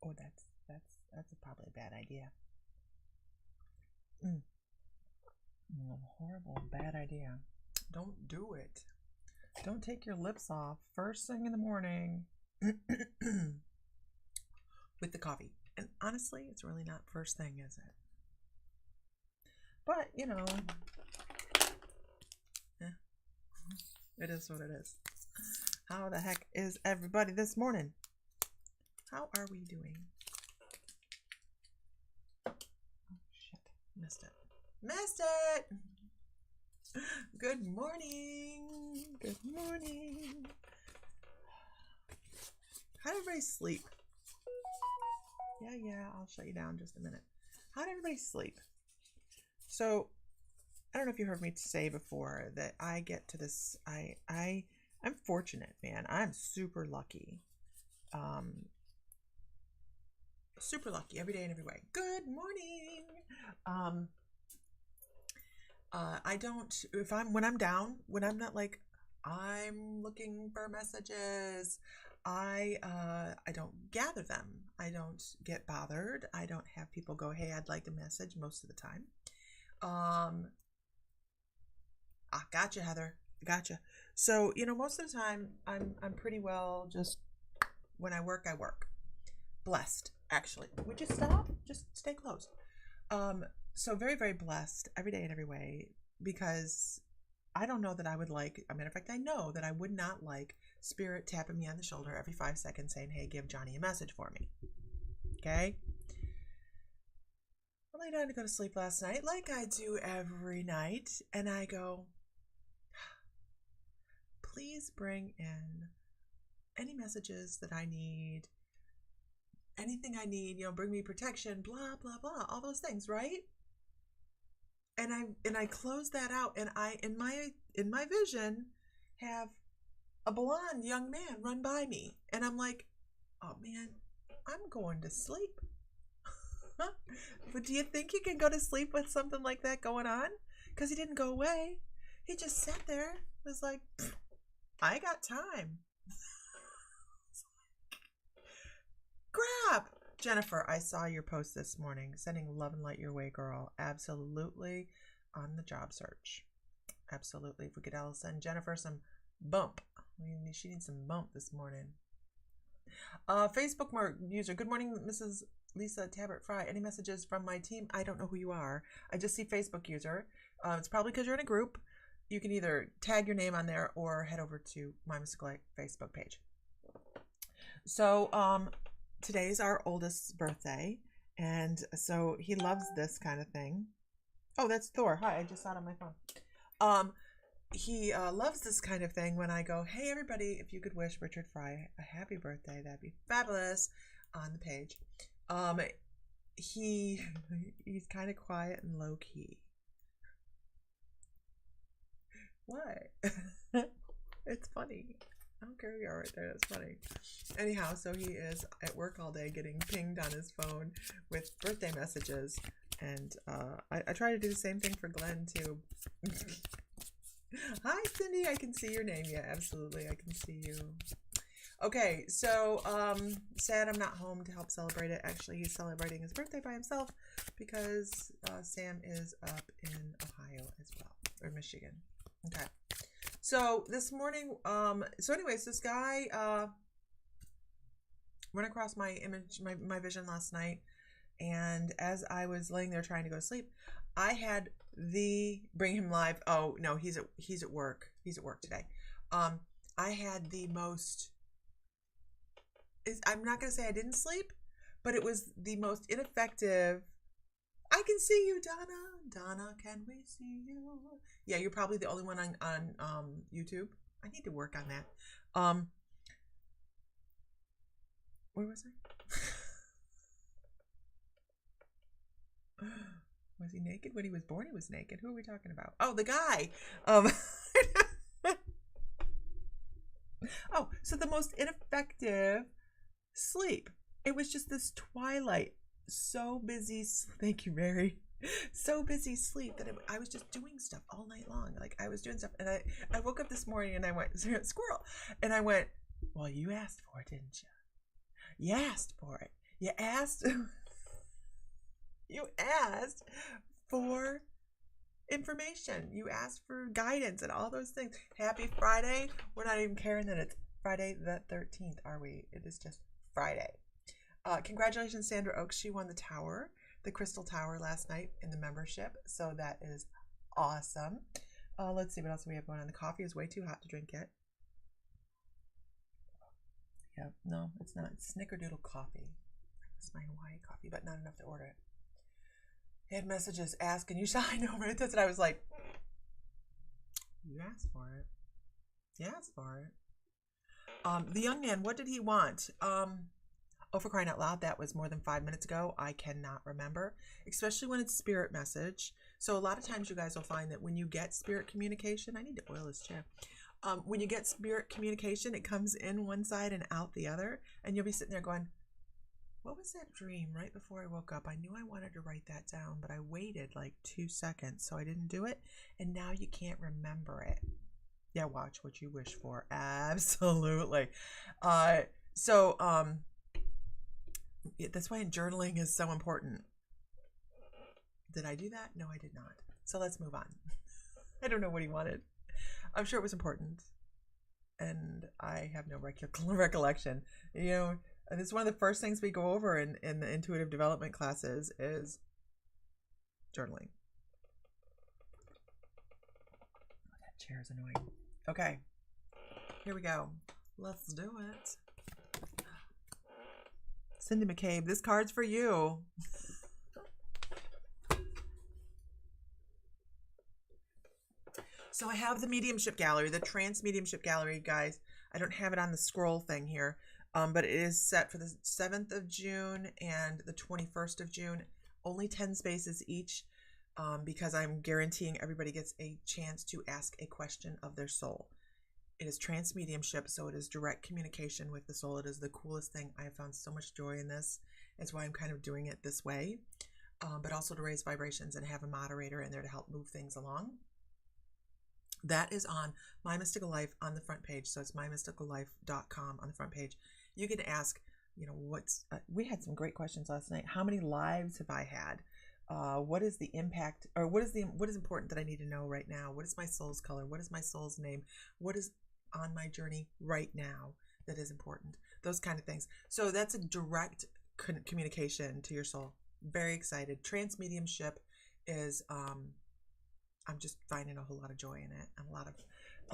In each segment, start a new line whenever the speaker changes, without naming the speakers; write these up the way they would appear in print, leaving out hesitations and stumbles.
Oh, that's probably a bad idea. Horrible, bad idea. Don't do it. Don't take your lips off first thing in the morning with the coffee. And honestly, it's really not first thing, is it? But, you know, it is what it is. How the heck is everybody this morning? How are we doing? Oh, shit. Missed it. Missed it! Good morning. Good morning. How did everybody sleep? Yeah, I'll shut you down just a minute. How did everybody sleep? So, I don't know if you heard me say before that I get to this, I'm fortunate, man. I'm super lucky. Super lucky every day and every way. Good morning. I don't, when I'm down, when I'm not like, I'm looking for messages, I don't gather them. I don't get bothered. I don't have people go, hey, I'd like a message most of the time. Gotcha, Heather. Gotcha. So, you know, most of the time I'm pretty well just when I work, I work. Blessed, actually. Would you stop? Just stay close. So very, very blessed every day in every way, because I don't know that I would like, a matter of fact, I know that I would not like Spirit tapping me on the shoulder every 5 seconds saying, hey, give Johnny a message for me. Okay? I lay down to go to sleep last night, like I do every night, and I go, please bring in any messages that I need, anything I need, you know, bring me protection, blah, blah, blah, all those things, right? And I close that out, and I, in my vision, have a blonde young man run by me, and I'm like, oh man, I'm going to sleep. But do you think you can go to sleep with something like that going on? Because he didn't go away. He just sat there. It was like, I got time. Crap! Jennifer, I saw your post this morning. Sending love and light your way, girl. Absolutely on the job search. Absolutely. If we could all send Jennifer some bump. She needs some bump this morning. Facebook user. Good morning, Mrs. Lisa Tabbert Fry. Any messages from my team? I don't know who you are. I just see Facebook user. It's probably because you're in a group. You can either tag your name on there or head over to My Mystical Life Facebook page. So, today's our oldest's birthday, and so he loves this kind of thing. Oh, that's Thor. Hi, I just saw it on my phone. He loves this kind of thing when I go, hey, everybody, if you could wish Richard Fry a happy birthday, that'd be fabulous, on the page. He's kind of quiet and low-key. What? It's funny. I don't care who you are right there. That's funny. Anyhow, so he is at work all day getting pinged on his phone with birthday messages. And I try to do the same thing for Glenn, too. Hi, Cindy. I can see your name. Yeah, absolutely. I can see you. Okay, so sad I'm not home to help celebrate it. Actually, he's celebrating his birthday by himself because Sam is up in Ohio as well, or Michigan. Okay. So this morning, anyways, this guy ran across my image, my vision last night, and as I was laying there trying to go to sleep, I had the bring him live. Oh no, he's at work. He's at work today. I had the most. I'm not gonna say I didn't sleep, but it was the most ineffective. I can see you, Donna. Donna, can we see you? Yeah, you're probably the only one on YouTube. I need to work on that. Where was I? Was he naked? When he was born, he was naked. Who are we talking about? Oh, the guy. Oh, so the most ineffective sleep. It was just this twilight. So busy. Thank you, Mary. So busy sleep that I was just doing stuff all night long. Like I was doing stuff, and I woke up this morning and I went, squirrel, and I went, well, you asked for it, didn't you? You asked for it. You asked, you asked for information. You asked for guidance and all those things. Happy Friday. We're not even caring that it's Friday the 13th, are we? It is just Friday. Congratulations, Sandra Oaks. She won the tower, the Crystal Tower last night in the membership. So that is awesome. Let's see what else we have going on. The coffee is way too hot to drink yet. Yeah, no, it's not. It's Snickerdoodle coffee. It's my Hawaii coffee, but not enough to order it. He had messages asking, you shall, I know, right? That's what I was like. You asked for it. You asked for it. The young man, what did he want? Oh, for crying out loud, that was more than 5 minutes ago. I cannot remember, especially when it's spirit message. So a lot of times you guys will find that when you get spirit communication, I need to oil this chair. When you get spirit communication, it comes in one side and out the other. And you'll be sitting there going, what was that dream right before I woke up? I knew I wanted to write that down, but I waited like 2 seconds, so I didn't do it. And now you can't remember it. Yeah, watch what you wish for. Absolutely. So that's why journaling is so important. Did I do that? No, I did not. So let's move on. I don't know what he wanted. I'm sure it was important. And I have no recollection. You know, and it's one of the first things we go over in the intuitive development classes is journaling. Oh, that chair is annoying. Okay, here we go. Let's do it. Cindy McCabe, this card's for you. So I have the mediumship gallery, the trance mediumship gallery, guys. I don't have it on the scroll thing here. But it is set for the 7th of June and the 21st of June. Only 10 spaces each because I'm guaranteeing everybody gets a chance to ask a question of their soul. It is trance mediumship, so it is direct communication with the soul. It is the coolest thing. I have found so much joy in this. It's why I'm kind of doing it this way, but also to raise vibrations and have a moderator in there to help move things along. That is on My Mystical Life on the front page. So it's mymysticallife.com on the front page. You can ask, you know, we had some great questions last night. How many lives have I had? What is the impact, or what is important that I need to know right now? What is my soul's color? What is my soul's name? What is on my journey right now that is important? Those kind of things. So that's a direct communication to your soul. Very excited. Trance mediumship is, I'm just finding a whole lot of joy in it and a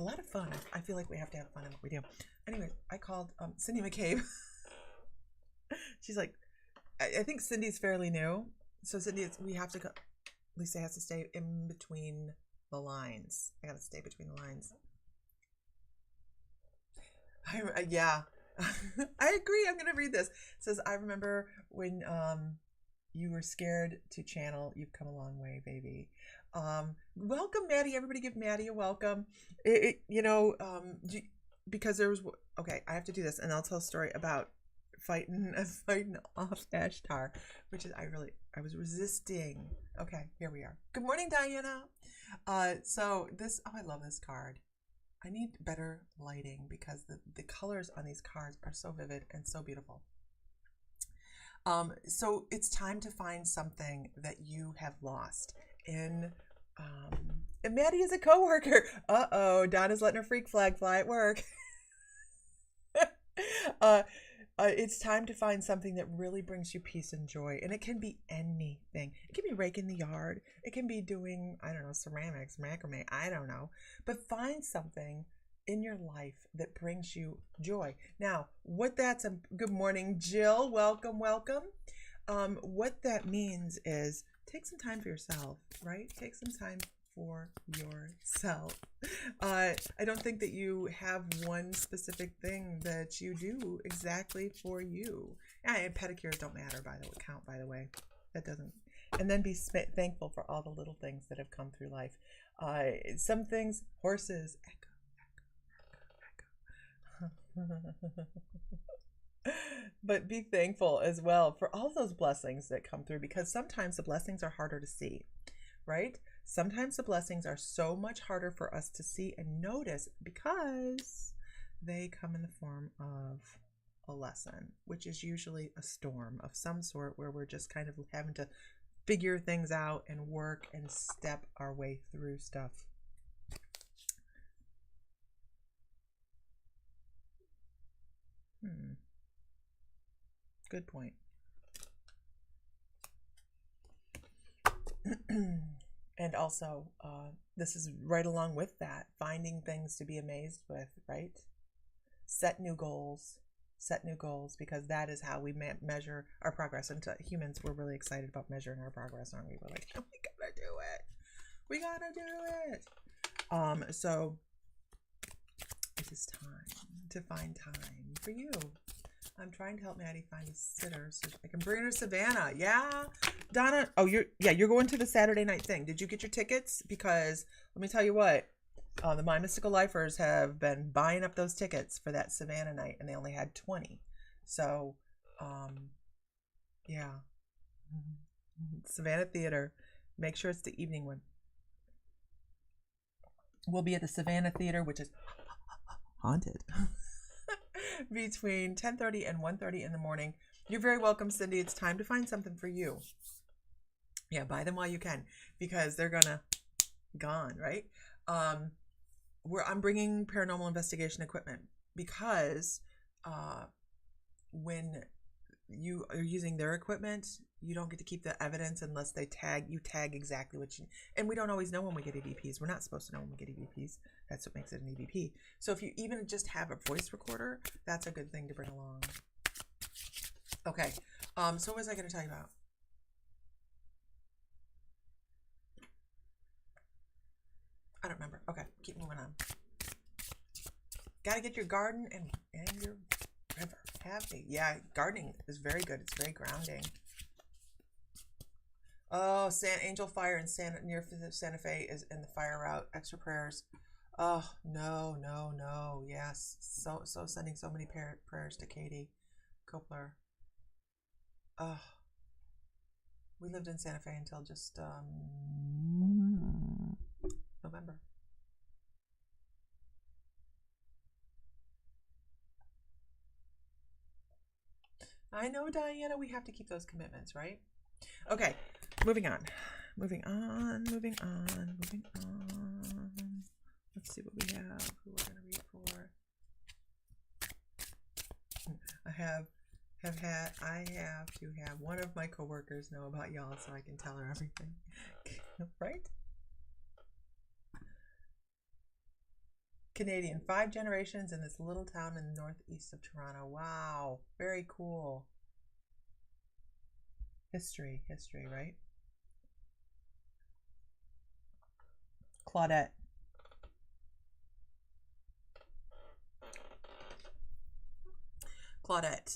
lot of fun. I feel like we have to have fun in what we do. Anyway, I called Cindy McCabe. She's like, I think Cindy's fairly new. So Cindy, we have to go. Lisa has to stay in between the lines. I got to stay between the lines. Yeah, I agree. I'm going to read this. It says, I remember when you were scared to channel. You've come a long way, baby. Welcome, Maddie. Everybody give Maddie a welcome. Because there was, okay, I have to do this, and I'll tell a story about fighting off Ashtar, which is, I was resisting. Okay, here we are. Good morning, Diana. So this, oh, I love this card. I need better lighting because the colors on these cards are so vivid and so beautiful. So it's time to find something that you have lost. And Maddie is a coworker. Uh-oh, Donna's letting her freak flag fly at work. It's time to find something that really brings you peace and joy. And it can be anything. It can be raking the yard. It can be doing, I don't know, ceramics, macrame, I don't know. But find something in your life that brings you joy. Now, good morning, Jill. Welcome, welcome. What that means is take some time for yourself, right? Take some time for yourself. I don't think that you have one specific thing that you do exactly for you. And pedicures don't matter, count, by the way. That doesn't. And then be thankful for all the little things that have come through life. Some things, horses, echo. But be thankful as well for all those blessings that come through, because sometimes the blessings are harder to see, right? Sometimes the blessings are so much harder for us to see and notice because they come in the form of a lesson, which is usually a storm of some sort where we're just kind of having to figure things out and work and step our way through stuff. Good point. And also, this is right along with that, finding things to be amazed with, right? Set new goals, because that is how we measure our progress. And to humans, we're really excited about measuring our progress, aren't we? We're like, oh, we gotta do it. We gotta do it. So it is time to find time for you. I'm trying to help Maddie find a sitter so I can bring her to Savannah. Yeah, Donna. Oh, you're going to the Saturday night thing. Did you get your tickets? Because let me tell you what, the My Mystical Lifers have been buying up those tickets for that Savannah night, and they only had 20. So, yeah, Savannah Theater. Make sure it's the evening one. We'll be at the Savannah Theater, which is haunted. Between 10:30 and 1:30 in the morning. You're very welcome, Cindy. It's time to find something for you. Yeah, buy them while you can, because they're gone, right? I'm bringing paranormal investigation equipment because when you are using their equipment, you don't get to keep the evidence unless they tag exactly what you, and we don't always know when we get EVPs. We're not supposed to know when we get EVPs. That's what makes it an EVP. So if you even just have a voice recorder, that's a good thing to bring along. Okay. So what was I going to tell you about? I don't remember. Okay, keep moving on. Got to get your garden and your river. Yeah, gardening is very good. It's very grounding. Oh, Angel Fire in near Santa Fe is in the fire route. Extra prayers. Oh, no. Yes. So sending so many prayers to Katie Kopler. Oh, we lived in Santa Fe until just November. I know, Diana, we have to keep those commitments, right? Okay, moving on. Let's see what we have, who we're going to read for. I have to have one of my coworkers know about y'all so I can tell her everything. Right? Canadian, 5 generations in this little town in the northeast of Toronto. Wow, very cool. History, right? Claudette.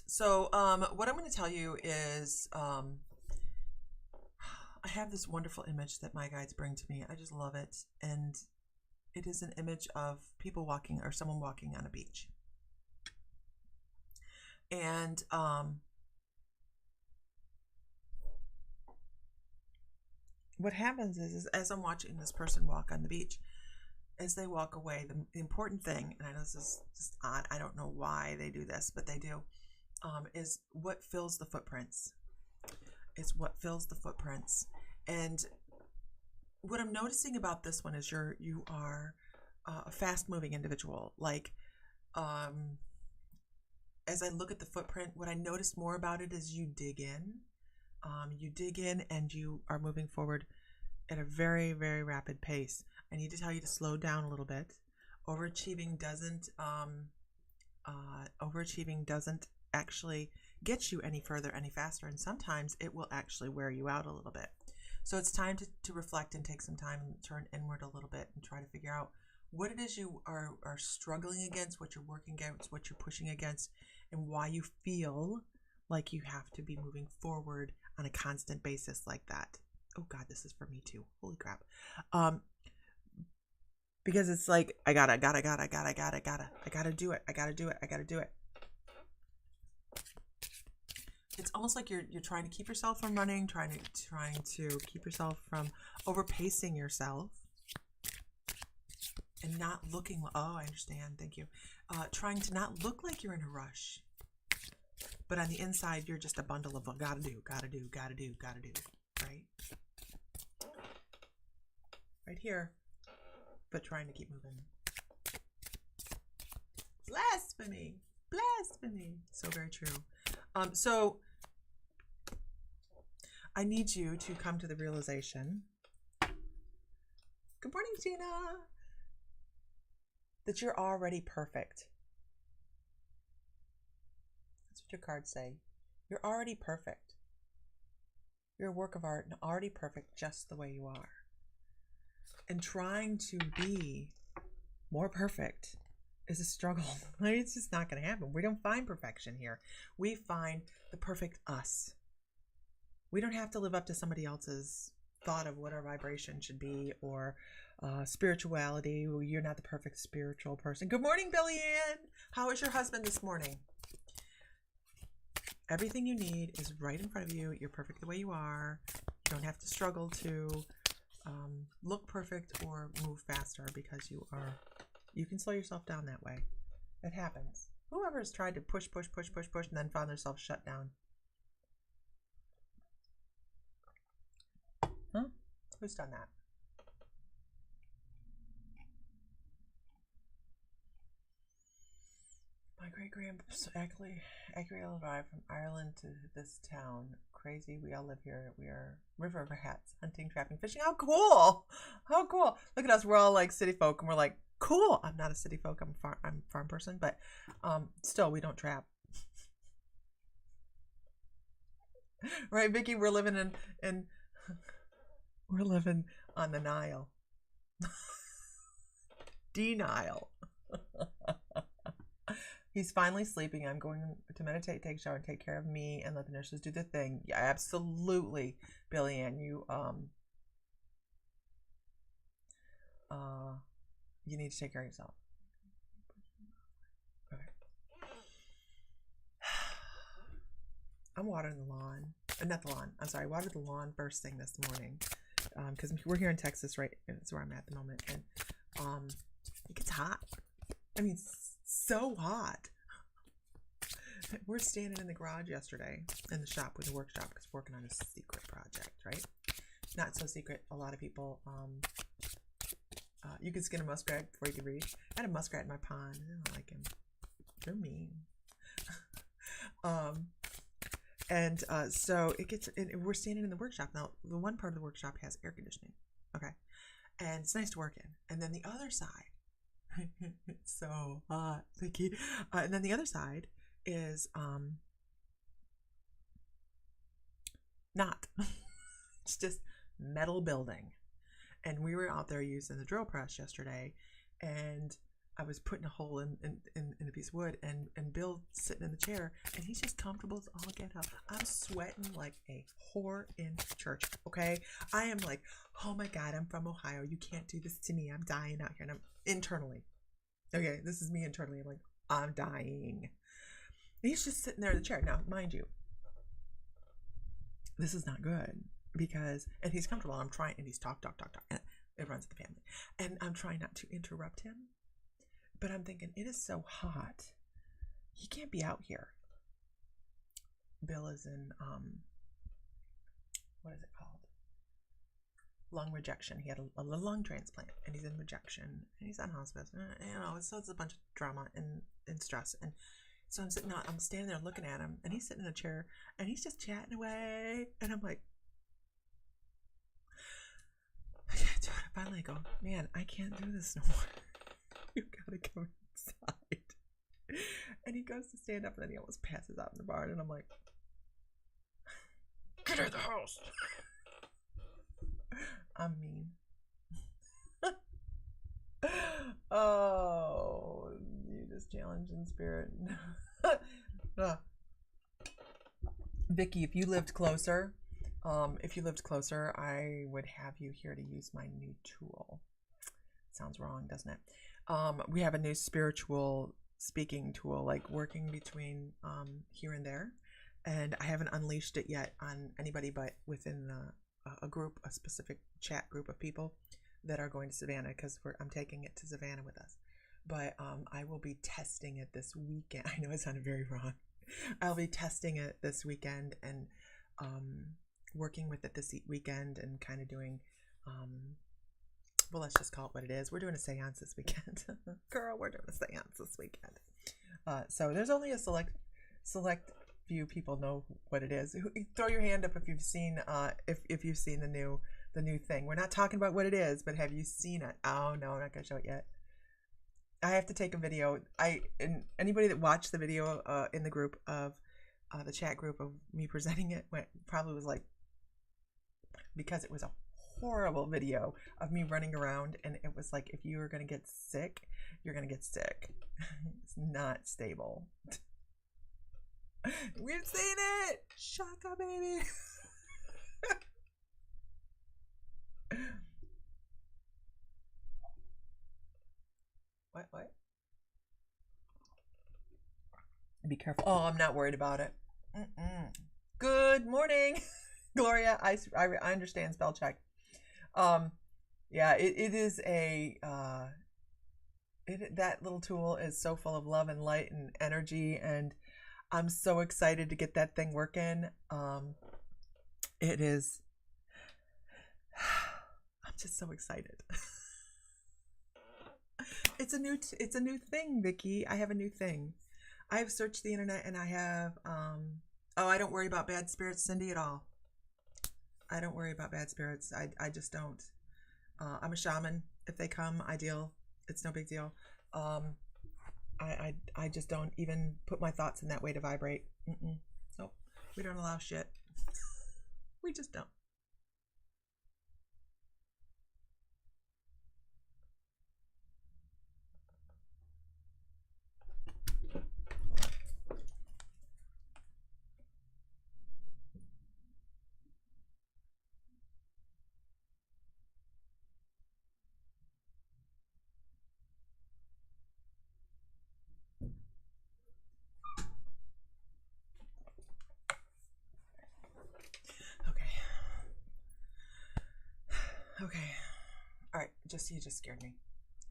So, what I'm going to tell you is, I have this wonderful image that my guides bring to me. I just love it. And it is an image of people walking, or someone walking on a beach. And what happens is as I'm watching this person walk on the beach, as they walk away, the important thing, and I know this is just odd, I don't know why they do this, but they do, is what fills the footprints. It's what fills the footprints. And what I'm noticing about this one is you are a fast-moving individual. Like, as I look at the footprint, what I notice more about it is you dig in. You dig in and you are moving forward at a very, very rapid pace. I need to tell you to slow down a little bit. Overachieving doesn't actually get you any further, any faster, and sometimes it will actually wear you out a little bit. So it's time to reflect and take some time and turn inward a little bit and try to figure out what it is you are struggling against, what you're working against, what you're pushing against, and why you feel like you have to be moving forward on a constant basis like that. Oh God, this is for me too. Holy crap. Because it's like, I gotta do it. I gotta do it. It's almost like you're trying to keep yourself from running, trying to keep yourself from overpacing yourself and not looking, oh, I understand, thank you. Trying to not look like you're in a rush. But on the inside, you're just a bundle of gotta do, gotta do, gotta do, gotta do, right? Right here, but trying to keep moving. Blasphemy, blasphemy. So very true. So I need you to come to the realization. Good morning, Gina. That you're already perfect. That's what your cards say. You're already perfect. You're a work of art and already perfect just the way you are. And trying to be more perfect is a struggle. It's just not going to happen. We don't find perfection here. We find the perfect us. We don't have to live up to somebody else's thought of what our vibration should be, or spirituality. You're not the perfect spiritual person. Good morning, Billy Ann. How is your husband this morning? Everything you need is right in front of you. You're perfect the way you are. You don't have to struggle to look perfect or move faster, because you can slow yourself down that way. It happens. Whoever's tried to push, and then found themselves shut down. Huh? Who's done that? My great-grandpa actually arrived from Ireland to this town. Crazy. We all live here. We are river rats, hunting, trapping, fishing. How cool! How cool! Look at us. We're all like city folk, and we're like, cool. I'm not a city folk. I'm a farm person, but still, we don't trap. Right, Vicky? We're living in we're living on the Nile. Denial. He's finally sleeping. I'm going to meditate, take a shower, and take care of me, and let the nurses do the thing. Yeah, absolutely, Billy Ann. You need to take care of yourself. Okay. I'm watering the lawn. Not the lawn. I'm sorry. I watered the lawn first thing this morning, because we're here in Texas, right? It's where I'm at the moment, and it gets hot. I mean, so hot. We're standing in the garage yesterday in the shop with the workshop, because we're working on a secret project, right? Not so secret. A lot of people, you can skin a muskrat before you can read. I had a muskrat in my pond. I don't like him. They're mean. So it gets, we're standing in the workshop. Now, the one part of the workshop has air conditioning. Okay. And it's nice to work in. And then the other side, it's so hot, Vicky. And then the other side is not. It's just metal building. And we were out there using the drill press yesterday, and I was putting a hole in a piece of wood, and Bill's sitting in the chair, and he's just comfortable as all get up. I'm sweating like a whore in church, okay? I am like, oh my God, I'm from Ohio. You can't do this to me. I'm dying out here. And I'm internally. Okay, this is me internally. I'm like, I'm dying. And he's just sitting there in the chair. Now, mind you, this is not good, because, and he's comfortable, and I'm trying, and he's talk, and it runs in the family. And I'm trying not to interrupt him. But I'm thinking, it is so hot. He can't be out here. Bill is in, what is it called? Lung rejection. He had a lung transplant, and he's in rejection, and he's on hospice. So it's a bunch of drama and stress. And so I'm standing there looking at him, and he's sitting in a chair, and he's just chatting away. And I'm like, I can't do it. I finally go, man, I can't do this no more. You gotta come inside. And he goes to stand up, and then he almost passes out in the barn, and I'm like, get out of the house. I'm mean. Oh, you just challenge in spirit. Vicky, if you lived closer, I would have you here to use my new tool. Sounds wrong, doesn't it? We have a new spiritual speaking tool, like working between here and there, and I haven't unleashed it yet on anybody, but within a group, a specific chat group of people that are going to Savannah, because I'm taking it to Savannah with us. But I will be testing it this weekend. I know it sounded very wrong. I'll be testing it this weekend and working with it this weekend and kind of doing, well, let's just call it what it is. We're doing a seance this weekend. Girl, we're doing a seance this weekend. So there's only a select few people know what it is. Throw your hand up if you've seen if you've seen the new thing. We're not talking about what it is, but have you seen it? Oh no, I'm not gonna show it yet. I have to take a video. And anybody that watched the video in the group of the chat group of me presenting it probably was like, because it was a horrible video of me running around, and it was like, if you are gonna get sick, you're gonna get sick. It's not stable. We've seen it. Shaka baby. What? Be careful. Oh, I'm not worried about it. Good morning, Gloria. I understand spell check. Yeah, it is a that little tool is so full of love and light and energy, and I'm so excited to get that thing working. It is. I'm just so excited. It's a new thing, Vicky. I have a new thing. I have searched the internet, and I have I don't worry about bad spirits, Cindy, at all. I don't worry about bad spirits. I just don't. I'm a shaman. If they come, I deal. It's no big deal. I just don't even put my thoughts in that way to vibrate. Nope. We don't allow shit. We just don't. Okay. All right. He just scared me.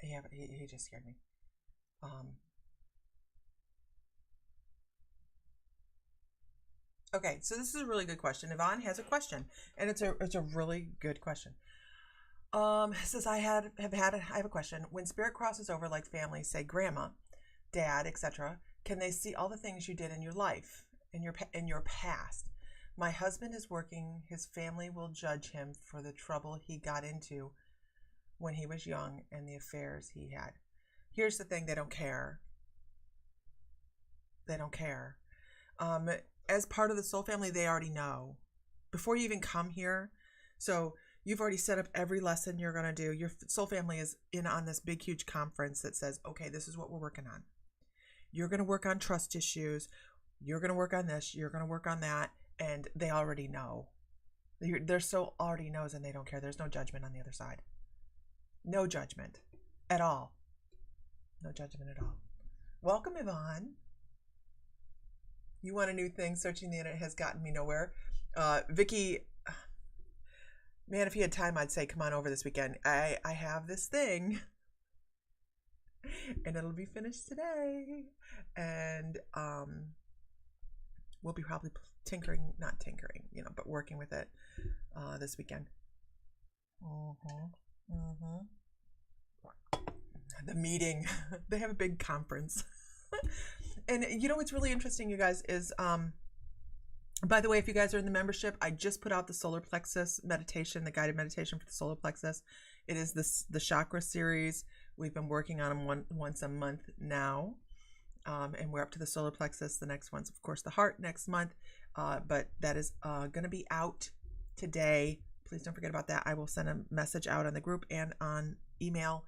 He just scared me. Okay. So this is a really good question. Yvonne has a question, and it's a really good question. It says I have a question. When spirit crosses over, like family, say grandma, dad, etc., can they see all the things you did in your life, in your past? My husband is working. His family will judge him for the trouble he got into when he was young and the affairs he had. Here's the thing. They don't care. They don't care. As part of the soul family, they already know. Before you even come here, so you've already set up every lesson you're going to do. Your soul family is in on this big, huge conference that says, okay, this is what we're working on. You're going to work on trust issues. You're going to work on this. You're going to work on that. And they already know. Their soul already knows, and they don't care. There's no judgment on the other side. No judgment at all. No judgment at all. Welcome, Yvonne. You want a new thing? Searching the internet has gotten me nowhere. Vicky, man, if you had time, I'd say come on over this weekend. I have this thing, and it'll be finished today. And we'll be probably not tinkering, but working with it this weekend. The meeting, they have a big conference. And what's really interesting, you guys, is by the way, if you guys are in the membership, I just put out the solar plexus meditation, the guided meditation for the solar plexus. It is the chakra series. We've been working on them once a month now. And we're up to the solar plexus. The next one's, of course, the heart next month. But that is going to be out today. Please don't forget about that. I will send a message out on the group and on email.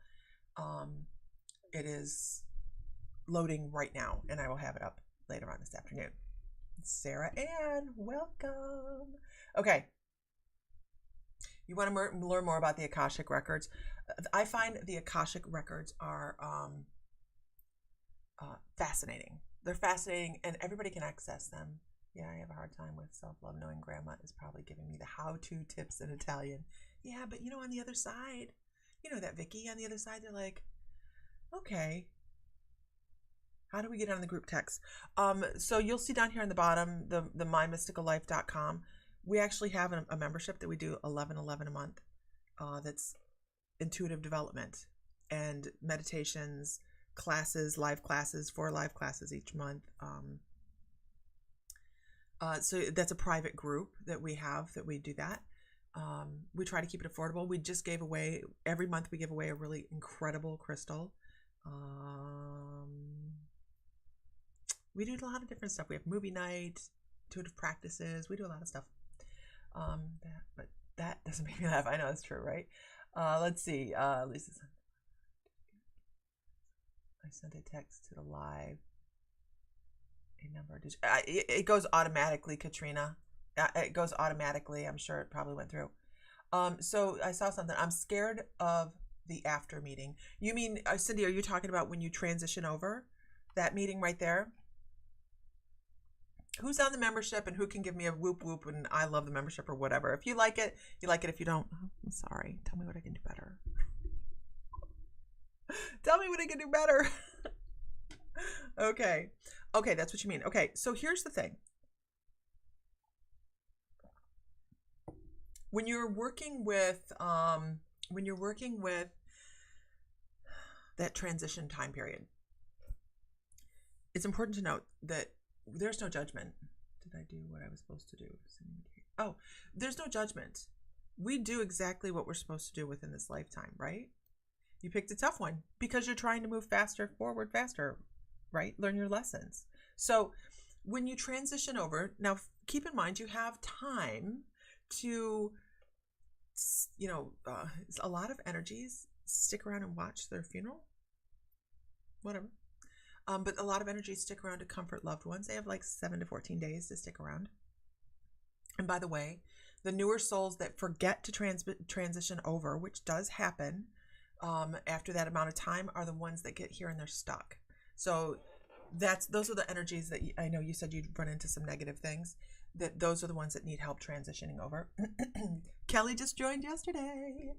It is loading right now, and I will have it up later on this afternoon. Sarah Ann, welcome. Okay. You want to learn more about the Akashic Records? I find the Akashic Records are fascinating. They're fascinating, and everybody can access them. Yeah, I have a hard time with self-love. Knowing grandma is probably giving me the how-to tips in Italian. Yeah, but on the other side, that Vicky, on the other side, they're like, okay, How do we get on the group text? So you'll see down here on the bottom, the mymysticallife.com. We actually have a membership that we do $11.11 a month. That's intuitive development and meditations, classes, live classes, 4 live classes each month. So that's a private group that we have that we do that. We try to keep it affordable. We just gave away, every month we give away a really incredible crystal. We do a lot of different stuff. We have movie night, intuitive practices. We do a lot of stuff. But that doesn't make me laugh. I know it's true, right? Let's see. Lisa said, I sent a text to the live. A number. It goes automatically, Katrina. It goes automatically. I'm sure it probably went through. So I saw something. I'm scared of the after meeting. You mean, Cindy, are you talking about when you transition over? That meeting right there? Who's on the membership and who can give me a whoop whoop and I love the membership or whatever. If you like it, you like it. If you don't, I'm sorry. Tell me what I can do better. Tell me what I can do better. Okay. Okay, that's what you mean. Okay, so here's the thing. When you're working with that transition time period, it's important to note that there's no judgment. Did I do what I was supposed to do? Oh, there's no judgment. We do exactly what we're supposed to do within this lifetime, right? You picked a tough one because you're trying to move faster, forward faster, right? Learn your lessons. So when you transition over, now keep in mind you have time to, a lot of energies stick around and watch their funeral, whatever. But a lot of energies stick around to comfort loved ones. They have like 7 to 14 days to stick around. And by the way, the newer souls that forget to transition over, which does happen after that amount of time, are the ones that get here and they're stuck. So those are the energies that I know you said you'd run into some negative things. That those are the ones that need help transitioning over. Kelly just joined yesterday.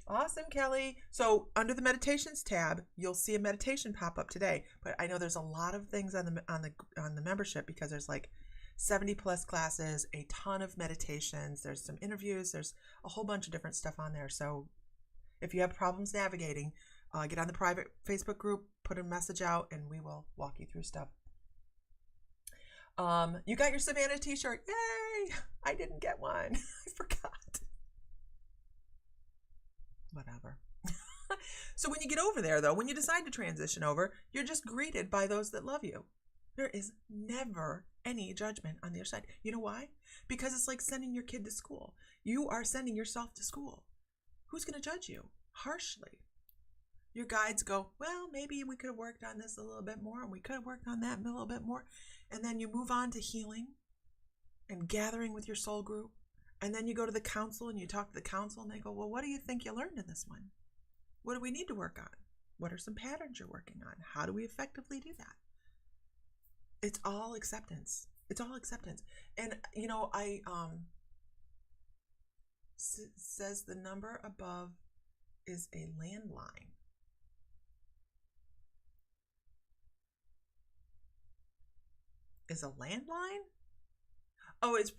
Awesome, Kelly. So under the meditations tab, you'll see a meditation pop up today. But I know there's a lot of things on the membership because there's like 70 plus classes, a ton of meditations. There's some interviews. There's a whole bunch of different stuff on there. So if you have problems navigating, get on the private Facebook group, put a message out, and we will walk you through stuff. You got your Savannah t-shirt. Yay! I didn't get one. I forgot. Whatever. So when you get over there, though, when you decide to transition over, you're just greeted by those that love you. There is never any judgment on the other side. You know why? Because it's like sending your kid to school. You are sending yourself to school. Who's going to judge you? Harshly. Your guides go, well, maybe we could have worked on this a little bit more, and we could have worked on that a little bit more. And then you move on to healing and gathering with your soul group. And then you go to the council and you talk to the council and they go, well, what do you think you learned in this one? What do we need to work on? What are some patterns you're working on? How do we effectively do that? It's all acceptance. It's all acceptance. And, says the number above is a landline. Is a landline? Oh, it's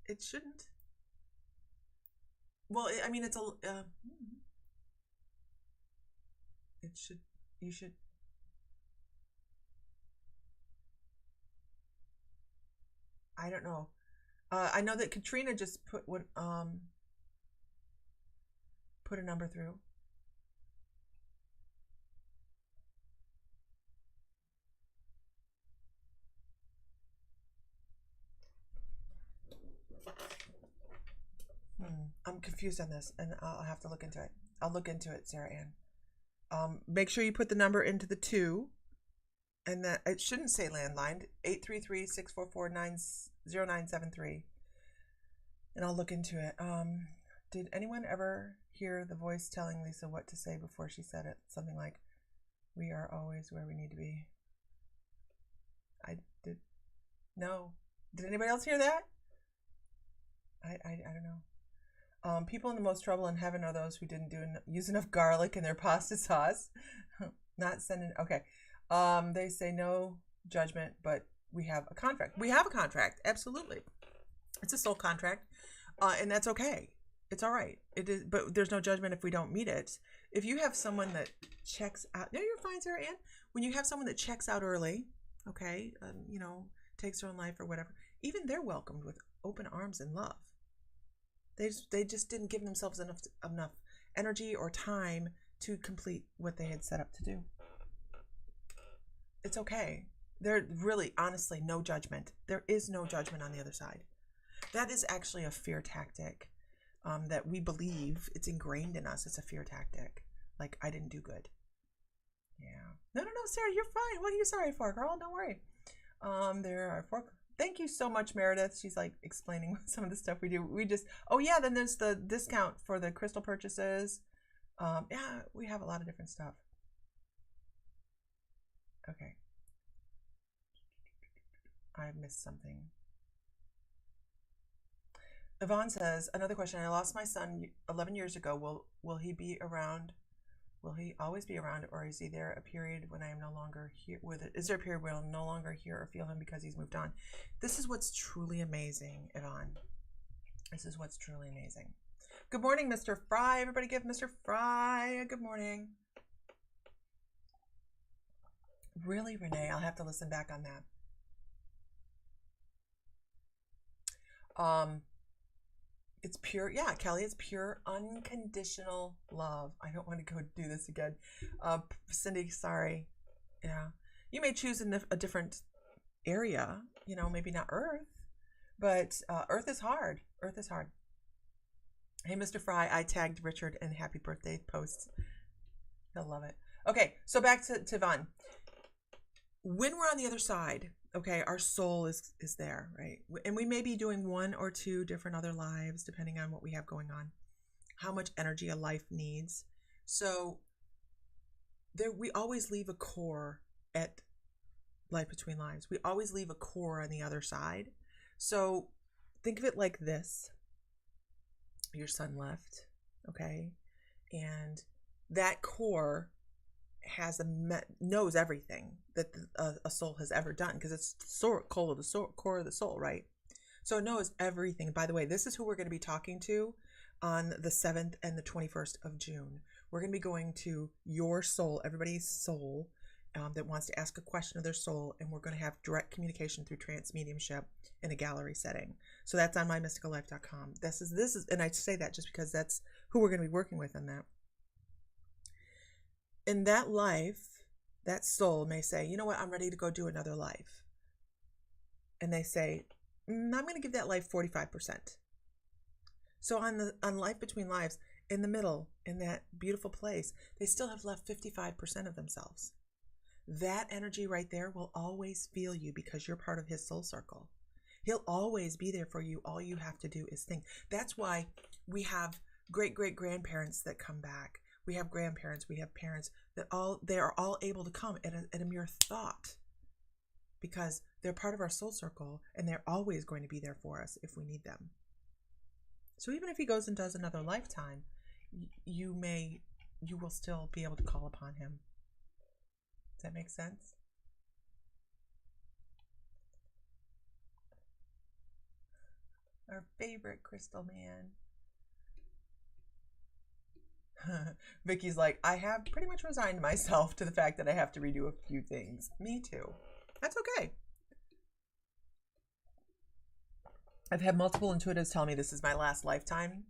it shouldn't. Well, I mean, it's a. It should. You should. I don't know. I know that Katrina just put a number through. I'm confused on this, and I'll have to look into it. I'll look into it, Sarah Ann. Make sure you put the number into the 2, and that it shouldn't say landline. 833-644-0973, and I'll look into it. Did anyone ever hear the voice telling Lisa what to say before she said it? Something like, "We are always where we need to be." I did. No. Did anybody else hear that? I don't know. People in the most trouble in heaven are those who didn't use enough garlic in their pasta sauce. Not sending. Okay. They say no judgment, but we have a contract. We have a contract. Absolutely. It's a soul contract. And that's okay. It's all right. It is, but there's no judgment if we don't meet it. If you have someone that checks out, no, you're fine, Sarah Ann. When you have someone that checks out early, okay, you know, takes their own life or whatever, even they're welcomed with open arms and love. They just didn't give themselves enough energy or time to complete what they had set up to do. It's okay. There really, honestly, no judgment. There is no judgment on the other side. That is actually a fear tactic that we believe. It's ingrained in us. It's a fear tactic. Like, I didn't do good. Yeah. No, Sarah, you're fine. What are you sorry for, girl? Don't worry. There are 4. Thank you so much, Meredith. She's like explaining some of the stuff we do. We just, oh yeah, then there's the discount for the crystal purchases. Yeah, we have a lot of different stuff. Okay. I missed something. Yvonne says, another question. I lost my son 11 years ago. Will he be around? Will he always be around, or is he there a period when I am no longer here with it? Is there a period where I'll no longer hear or feel him because he's moved on? This is what's truly amazing, Yvonne. This is what's truly amazing. Good morning, Mr. Fry. Everybody give Mr. Fry a good morning. Really, Renee? I'll have to listen back on that. It's pure, yeah, Kelly, it's pure unconditional love. I don't want to go do this again. Cindy, sorry. Yeah. You may choose in a different area, you know, maybe not Earth, but Earth is hard. Earth is hard. Hey, Mr. Fry, I tagged Richard in happy birthday posts. He'll love it. Okay, so back to Vaughn. When we're on the other side, okay, our soul is there, right? And we may be doing 1 or 2 different other lives, depending on what we have going on, how much energy a life needs. So there, we always leave a core at Life Between Lives. We always leave a core on the other side. So think of it like this. Your son left, okay? And that core knows everything that a soul has ever done, because it's the core of the soul, right? So it knows everything. By the way, this is who we're going to be talking to on the 7th and the 21st of June. We're going to be going to your soul, everybody's soul that wants to ask a question of their soul, and we're going to have direct communication through trance mediumship in a gallery setting. So that's on mymysticallife.com. This is, and I say that just because that's who we're going to be working with in that. In that life, that soul may say, you know what, I'm ready to go do another life. And they say, I'm going to give that life 45%. So on Life Between Lives, in the middle, in that beautiful place, they still have left 55% of themselves. That energy right there will always feel you because you're part of his soul circle. He'll always be there for you. All you have to do is think. That's why we have great-great-grandparents that come back. We have grandparents, we have parents that they are all able to come at a mere thought, because they're part of our soul circle and they're always going to be there for us if we need them. So even if he goes and does another lifetime, you will still be able to call upon him. Does that make sense? Our favorite crystal man. Vicky's like, I have pretty much resigned myself to the fact that I have to redo a few things. Me too. That's okay. I've had multiple intuitives tell me this is my last lifetime.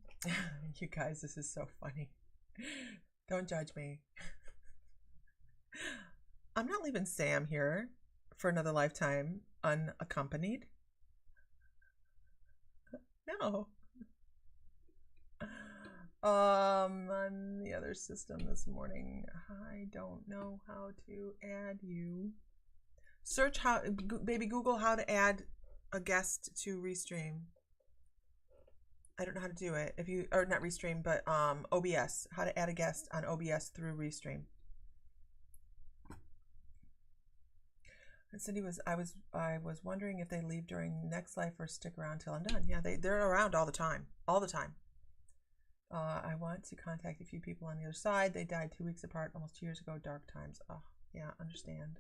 You guys, this is so funny. Don't judge me. I'm not leaving Sam here for another lifetime unaccompanied. No. On the other system this morning, I don't know how to add you. Search how, baby, Google how to add a guest to Restream. I don't know how to do it. If you, or not Restream, but OBS. How to add a guest on OBS through Restream. And Cindy I was wondering if they leave during next life or stick around till I'm done. Yeah, they're around all the time. All the time. I want to contact a few people on the other side. They died 2 weeks apart, almost 2 years ago. Dark times. Oh, yeah, understand.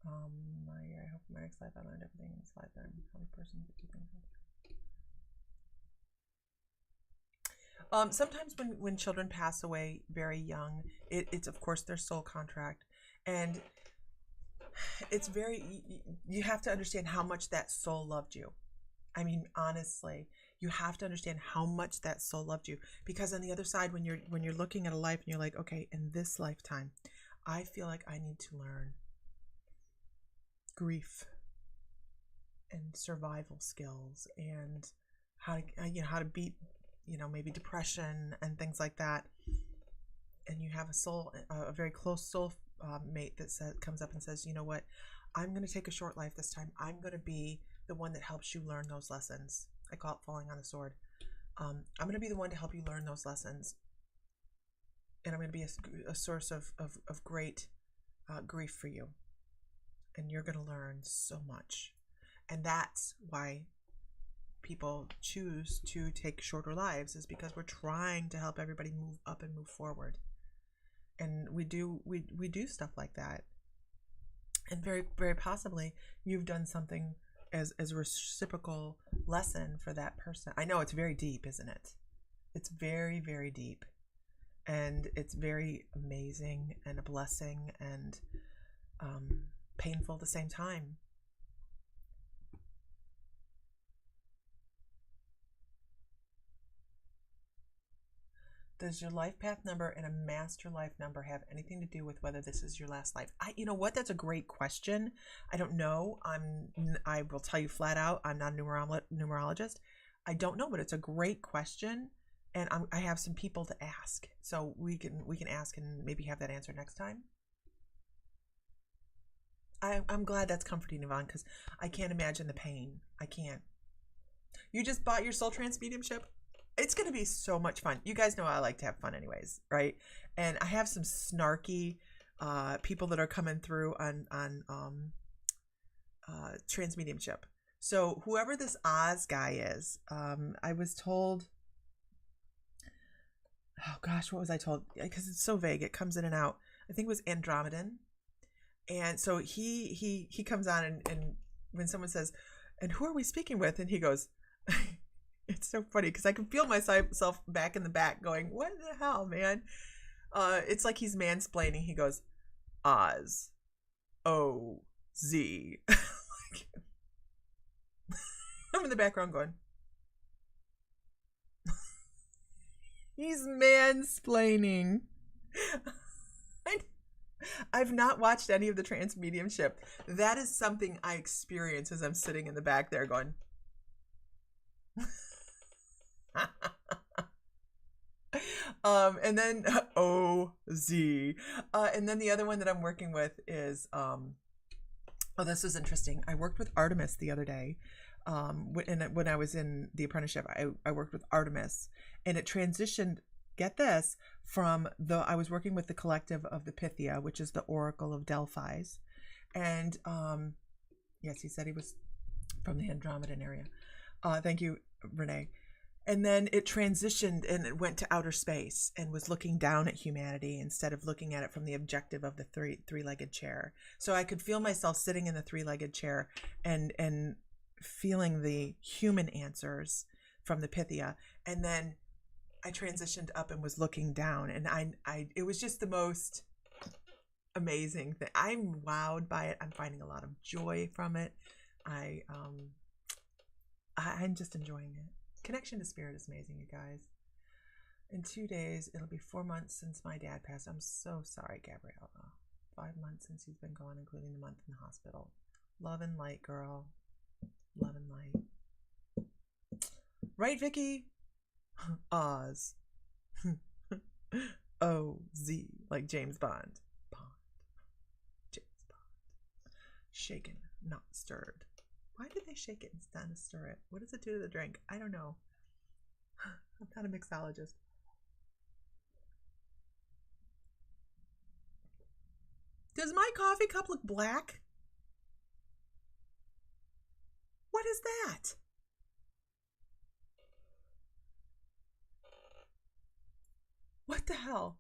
I hope my ex-life I learned everything in this lifetime. How many persons do you think? Sometimes when children pass away very young, it's of course their soul contract, and it's very, you have to understand how much that soul loved you. I mean, honestly, you have to understand how much that soul loved you, because on the other side, when you're looking at a life and you're like, okay, in this lifetime, I feel like I need to learn grief and survival skills and how to beat, maybe depression and things like that. And you have a very close soul mate that comes up and says, you know what, I'm going to take a short life this time. I'm going to be the one that helps you learn those lessons. I call it falling on the sword. I'm going to be the one to help you learn those lessons. And I'm going to be a source of great grief for you. And you're going to learn so much. And that's why people choose to take shorter lives, is because we're trying to help everybody move up and move forward. And we do stuff like that. And very, very possibly you've done something as a reciprocal lesson for that person. I know it's very deep, isn't it? It's very, very deep. And it's very amazing and a blessing and painful at the same time. Does your life path number and a master life number have anything to do with whether this is your last life? You know what? That's a great question. I don't know. I will tell you flat out, I'm not a numerologist. I don't know, but it's a great question, and I have some people to ask, so we can ask and maybe have that answer next time. I'm glad that's comforting, Yvonne, because I can't imagine the pain. I can't. You just bought your soul trance mediumship? It's going to be so much fun. You guys know I like to have fun anyways, right? And I have some snarky people that are coming through on trance mediumship. So whoever this Oz guy is, I was told, oh gosh, what was I told? Because it's so vague. It comes in and out. I think it was Andromedan. And so he comes on and when someone says, and who are we speaking with? And he goes, it's so funny because I can feel myself back in the back going, what the hell, man? It's like he's mansplaining. He goes, Oz. O-Z. I'm in the background going, he's mansplaining. I've not watched any of the trance mediumship. That is something I experience as I'm sitting in the back there going, and then O-Z. And then the other one that I'm working with is, oh, this is interesting. I worked with Artemis the other day. When I was in the apprenticeship, I worked with Artemis, and it transitioned, get this, from I was working with the collective of the Pythia, which is the Oracle of Delphi's. And yes, he said he was from the Andromedan area. Thank you, Renee. And then it transitioned and it went to outer space and was looking down at humanity instead of looking at it from the objective of the three-legged chair. So I could feel myself sitting in the three-legged chair and feeling the human answers from the Pythia. And then I transitioned up and was looking down, and it was just the most amazing thing. I'm wowed by it. I'm finding a lot of joy from it. I'm just enjoying it. Connection to spirit is amazing, you guys. In 2 days, it'll be 4 months since my dad passed. I'm so sorry, Gabriella. 5 months since he's been gone, including the month in the hospital. Love and light, girl. Love and light. Right, Vicky? Oz. O-Z. Like James Bond. James Bond. Shaken, not stirred. Why did they shake it instead of stir it? What does it do to the drink? I don't know. I'm not a mixologist. Does my coffee cup look black? What is that? What the hell?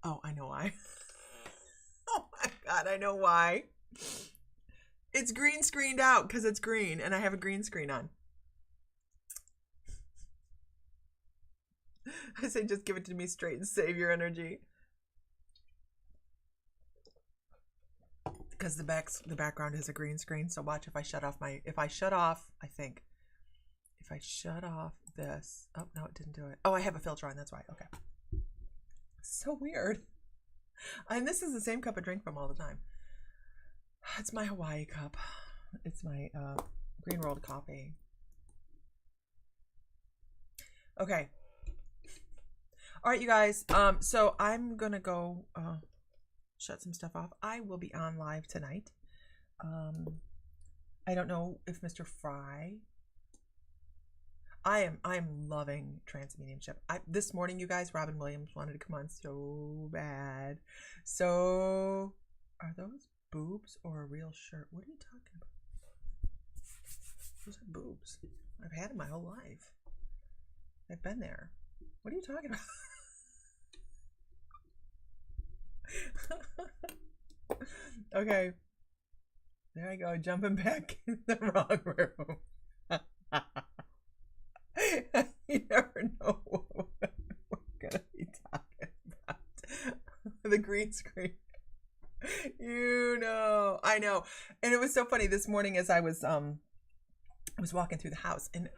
Oh, I know why. Oh my God, I know why. It's green screened out because it's green and I have a green screen on. I say just give it to me straight and save your energy. Because the background is a green screen, so watch if I shut off this. Oh, no, it didn't do it. Oh, I have a filter on, that's why. Okay. So weird. And this is the same cup I drink from all the time. It's my Hawaii cup. It's my green rolled coffee. Okay. All right, you guys. So I'm gonna go shut some stuff off. I will be on live tonight. I don't know if Mr. Fry. I'm loving trance mediumship. This morning, you guys, Robin Williams wanted to come on so bad. So, are those boobs or a real shirt? What are you talking about? Those are boobs. I've had them my whole life. I've been there. What are you talking about? Okay. There I go, jumping back in the wrong room. You never know what we're gonna be talking about. The green screen. You know, I know. And it was so funny this morning as I was walking through the house, and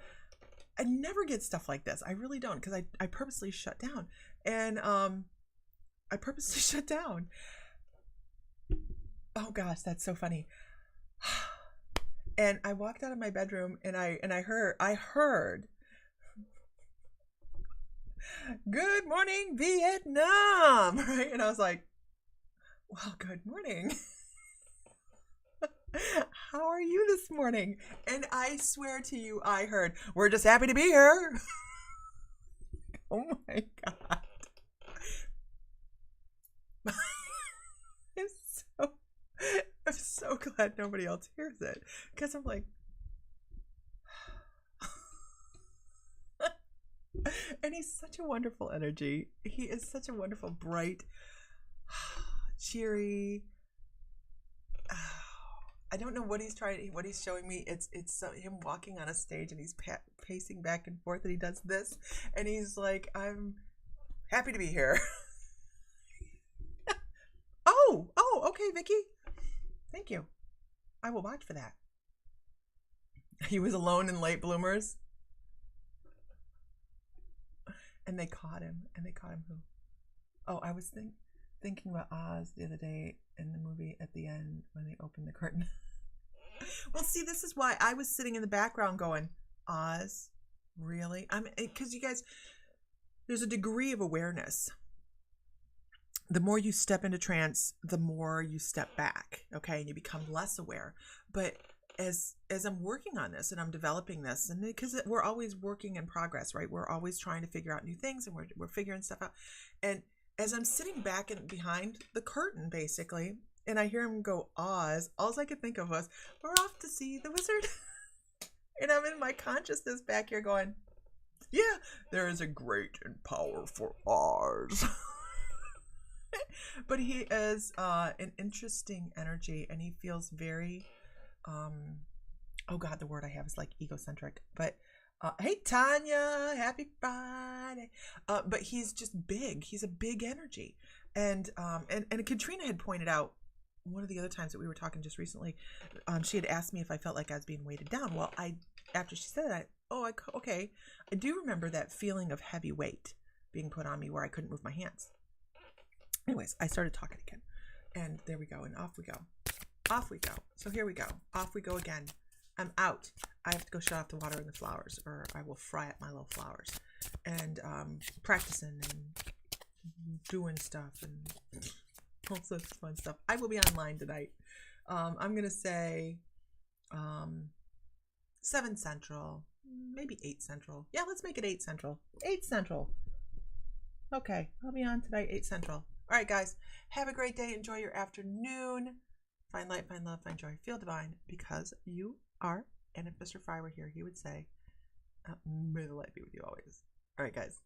I never get stuff like this. I really don't, because I purposely shut down. And I purposely shut down. Oh gosh, that's so funny. And I walked out of my bedroom and I heard "Good morning, Vietnam," right? And I was like, well, good morning. How are you this morning? And I swear to you, I heard, "We're just happy to be here." Oh my God. I'm so glad nobody else hears it, because I'm like, and he's such a wonderful energy. He is such a wonderful, bright, cheery. I don't know what he's showing me. It's him walking on a stage and he's pacing back and forth and he does this and he's like, "I'm happy to be here." Oh, okay, Vicky. Thank you. I will watch for that. He was alone in Late Bloomers. And they caught him. And they caught him who? Oh, I was thinking about Oz the other day in the movie at the end when they opened the curtain. Well, see, this is why I was sitting in the background going, Oz? Really? Because you guys, there's a degree of awareness. The more you step into trance, the more you step back, okay? And you become less aware. But as I'm working on this and I'm developing this, and because we're always working in progress, right? We're always trying to figure out new things and we're figuring stuff out. And as I'm sitting back and behind the curtain, basically, and I hear him go, Oz, all I could think of was, "We're off to see the wizard." And I'm in my consciousness back here going, yeah, there is a great and powerful Oz. But he is an interesting energy, and he feels very, oh God, the word I have is like egocentric. But hey, Tanya, happy Friday. But he's just big. He's a big energy, and Katrina had pointed out one of the other times that we were talking just recently. She had asked me if I felt like I was being weighted down. Well, after she said that, okay, I do remember that feeling of heavy weight being put on me where I couldn't move my hands. Anyways, I started talking again, and there we go, and off we go. Off we go. So here we go. Off we go again. I'm out. I have to go shut off the water in the flowers, or I will fry up my little flowers. And practicing and doing stuff and all sorts of fun stuff. I will be online tonight. I'm going to say 7 Central, maybe 8 Central. Yeah, let's make it 8 Central. 8 Central. Okay, I'll be on tonight, 8 Central. All right, guys, have a great day. Enjoy your afternoon. Find light, find love, find joy, feel divine, because you are. And if Mr. Fry were here, he would say, may the light be with you always. All right, guys.